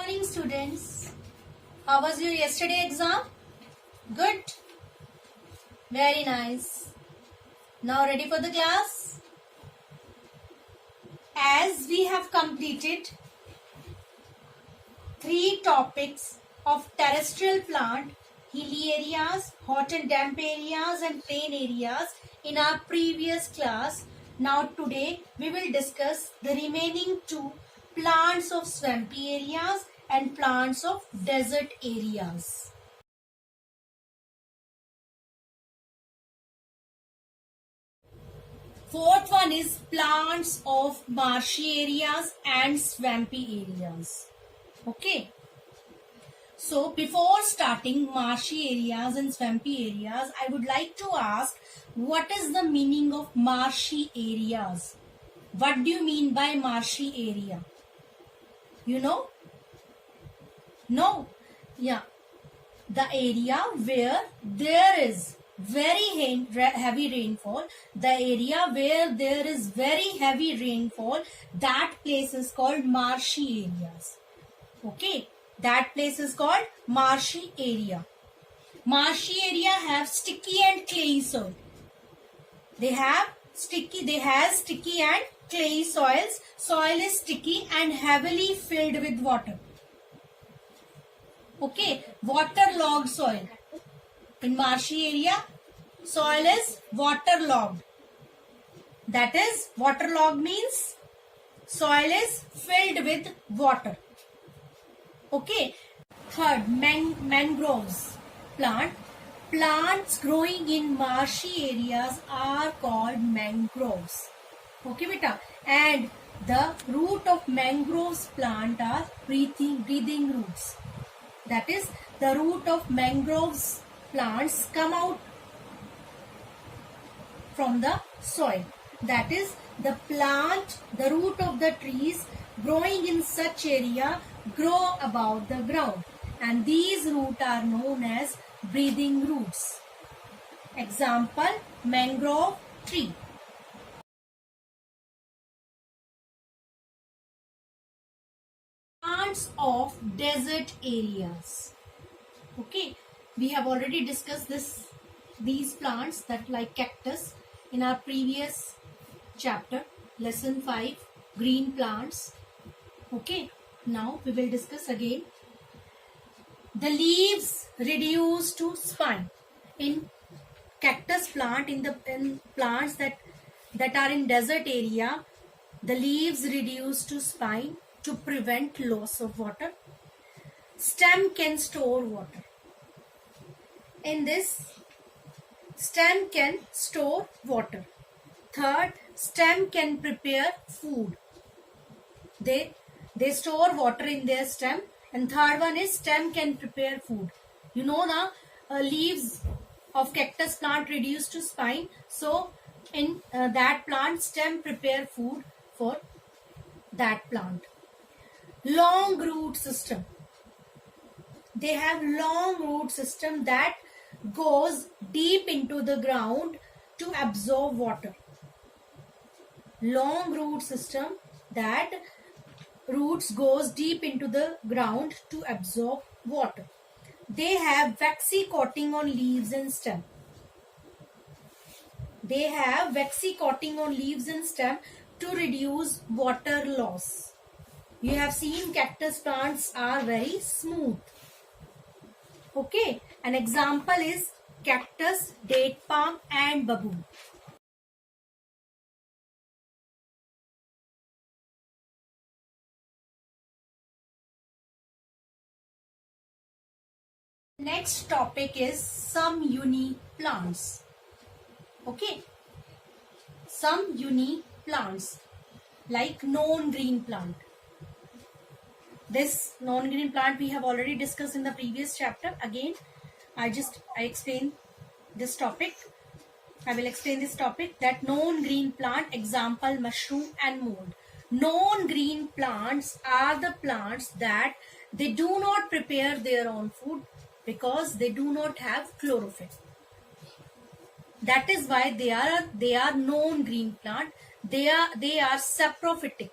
Morning students. How was your yesterday exam? Good. Very nice. Now ready for the class? As we have completed 3 topics of terrestrial plant, hilly areas, hot and damp areas and plain areas in our previous class. Now today we will discuss the remaining 2 plants of swampy areas and plants of desert areas. Fourth one is plants of marshy areas and swampy areas. Okay. So before starting marshy areas and swampy areas, I would like to ask, what is the meaning of marshy areas? What do you mean by marshy area? You know? No? Yeah. The area where there is very heavy rainfall, the area where there is very heavy rainfall, that place is called marshy areas. Okay, that place is called marshy area. Marshy area have sticky and clayey soil. They have sticky and clayey soils. Soil is sticky and heavily filled with water. Okay, waterlogged soil. In marshy area, soil is waterlogged. That is, waterlogged means soil is filled with water. Okay. Third, mangroves plant. Plants growing in marshy areas are called mangroves. Okay, beta. And the root of mangroves plant are breathing roots. That is, the root of mangroves plants come out from the soil. That is, the root of the trees growing in such area grow above the ground, and these roots are known as breathing roots. Example, mangrove tree. Plants of desert areas. Okay, we have already discussed these plants that like cactus in our previous chapter, lesson 5, green plants. Okay, now we will discuss again. The leaves reduce to spine in cactus plant, in plants that are in desert area. The leaves reduce to spine to prevent loss of water. Stem can store water. In this, stem can store water. Third, stem can prepare food. They store water in their stem. And third one is stem can prepare food. You know the leaves of cactus plant reduce to spine. So in that plant, stem prepare food for that plant. Long root system. They have long root system that goes deep into the ground to absorb water. Long root system that roots goes deep into the ground to absorb water. They have waxy coating on leaves and stem. They have waxy coating on leaves and stem to reduce water loss. You have seen cactus plants are very smooth. Okay, an example is cactus, date palm and baboon. Next topic is some unique plants. Okay, some unique plants like non-green plant. This non-green plant we have already discussed in the previous chapter. Again, I explain this topic. I will explain this topic, that non-green plant, example mushroom and mold. Non-green plants are the plants that they do not prepare their own food because they do not have chlorophyll. That is why they are non-green plant. They are saprophytic.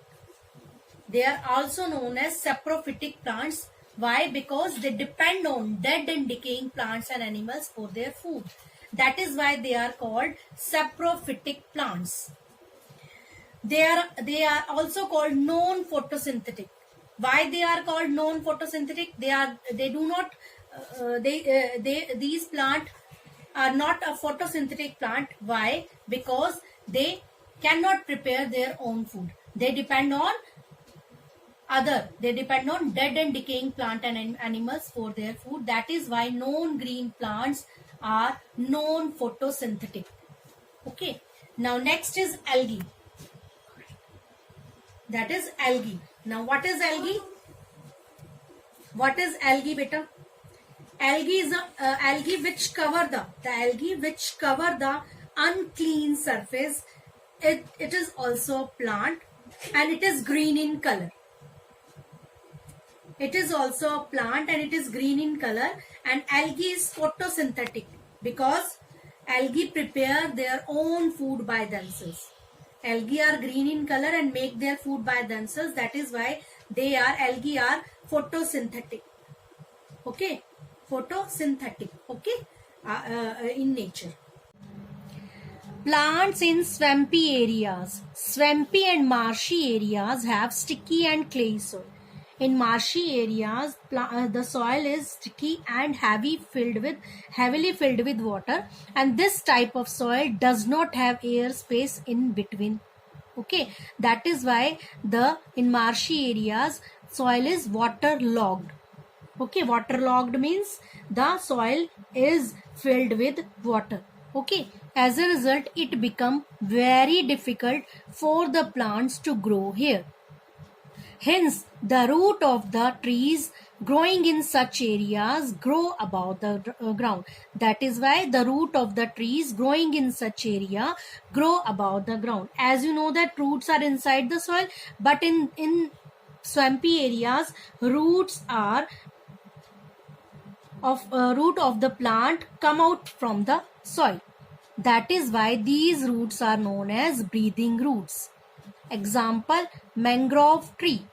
They are also known as saprophytic plants. Why? Because they depend on dead and decaying plants and animals for their food. That is why they are called saprophytic plants. They are also called non-photosynthetic. Why they are called non-photosynthetic? These plants are not a photosynthetic plant. Why? Because they cannot prepare their own food. They depend on dead and decaying plant and animals for their food. That is why non-green plants are non-photosynthetic. Okay. Now next is algae. That is algae. Now what is algae? What is algae, beta? Algae is algae which cover the unclean surface. It is also a plant and it is green in color. It is also a plant and it is green in color, and algae is photosynthetic because algae prepare their own food by themselves. Algae are green in color and make their food by themselves. That is why algae are photosynthetic. Okay, photosynthetic. Okay, in nature. Plants in swampy areas. Swampy and marshy areas have sticky and clay soil. In marshy areas, the soil is sticky and heavily filled with water, and this type of soil does not have air space in between. Okay, that is why in marshy areas soil is waterlogged. Okay, waterlogged means the soil is filled with water. Okay, as a result, it becomes very difficult for the plants to grow here. Hence, the root of the trees growing in such areas grow above the ground. That is why the root of the trees growing in such area grow above the ground. As you know that roots are inside the soil, but in swampy areas, roots are root of the plant come out from the soil. That is why these roots are known as breathing roots. Example, mangrove tree.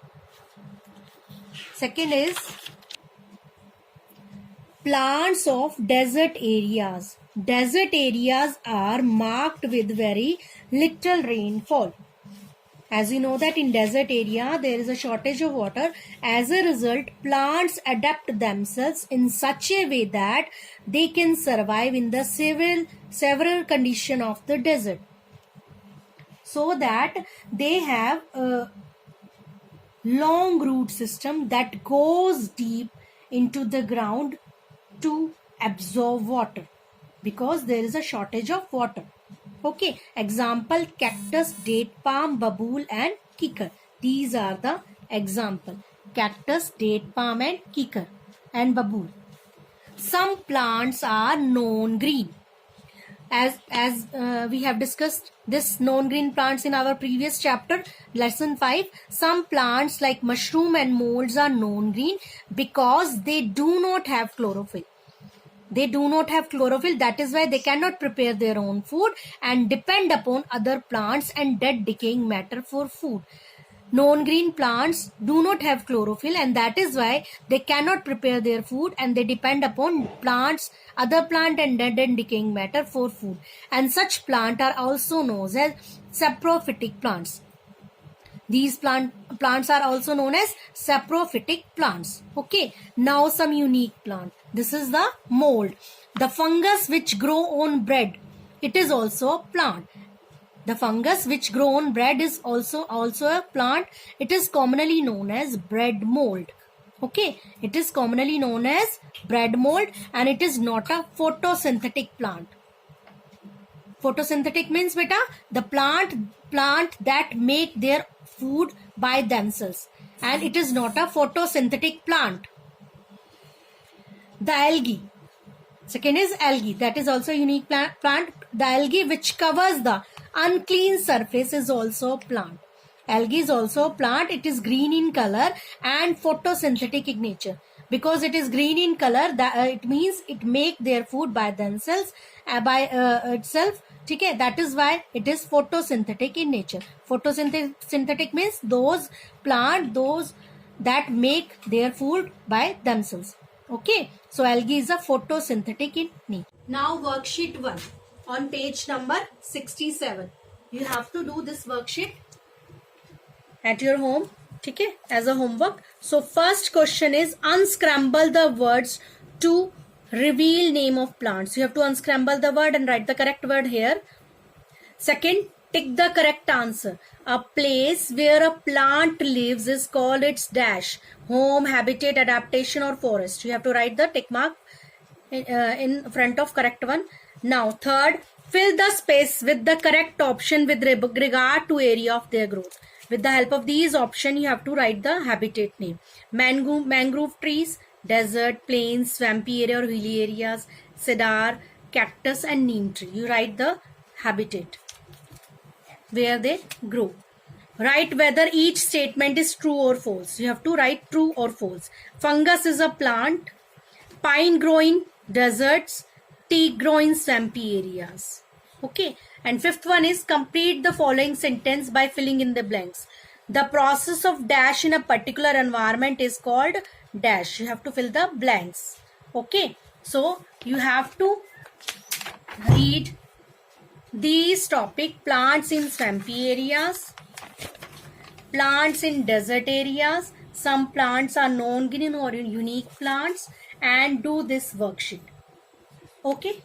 Second is plants of desert areas. Desert areas are marked with very little rainfall. As you know that in desert area there is a shortage of water. As a result, plants adapt themselves in such a way that they can survive in the several conditions of the desert. So that they have a long root system that goes deep into the ground to absorb water because there is a shortage of water. Okay, example, cactus, date palm, babool and kikar. These are the example. Cactus, date palm and kikar and babool. Some plants are non-green. As we have discussed this non-green plants in our previous chapter, lesson 5. Some plants like mushroom and molds are non-green because they do not have chlorophyll. They do not have chlorophyll. That is why they cannot prepare their own food and depend upon other plants and dead decaying matter for food. Non-green plants do not have chlorophyll, and that is why they cannot prepare their food and they depend upon other plant and dead and decaying matter for food. And such plants are also known as saprophytic plants. These plants are also known as saprophytic plants. Okay, now some unique plant. This is the mold. The fungus which grow on bread. It is also a plant. The fungus which grow on bread is also a plant. It is commonly known as bread mold. Okay, it is commonly known as bread mold and it is not a photosynthetic plant. Photosynthetic means beta the plant that make their food by themselves, and it is not a photosynthetic plant. The algae. Second is algae. That is also a unique plant. The algae which covers the unclean surface is also a plant. Algae is also a plant. It is green in color and photosynthetic in nature. Because it is green in color, it means it make their food by themselves, itself. ठीक है, that is why it is photosynthetic in nature. Photosynthetic means those that make their food by themselves. Okay, so algae is a photosynthetic in nature. Now worksheet 1 on page number 67. You have to do this worksheet at your home, ठीक है, as a homework. So first question is unscramble the words to reveal name of plants. You have to unscramble the word and write the correct word here. Second, tick the correct answer. A place where a plant lives is called its dash: home, habitat, adaptation, or forest. You have to write the tick mark in front of correct one. Now third, fill the space with the correct option with regard to area of their growth. With the help of these options, you have to write the habitat name: mangrove trees, desert, plains, swampy area or hilly areas, cedar, cactus, and neem tree. You write the habitat where they grow. Write whether each statement is true or false. You have to write true or false. Fungus is a plant. Pine grow in deserts. Teak grow in swampy areas. Okay. And fifth one is complete the following sentence by filling in the blanks. The process of dash in a particular environment is called dash. You have to fill the blanks. Okay. So you have to read these topic: plants in swampy areas, plants in desert areas, some plants are non-green or unique plants, and do this worksheet. Okay.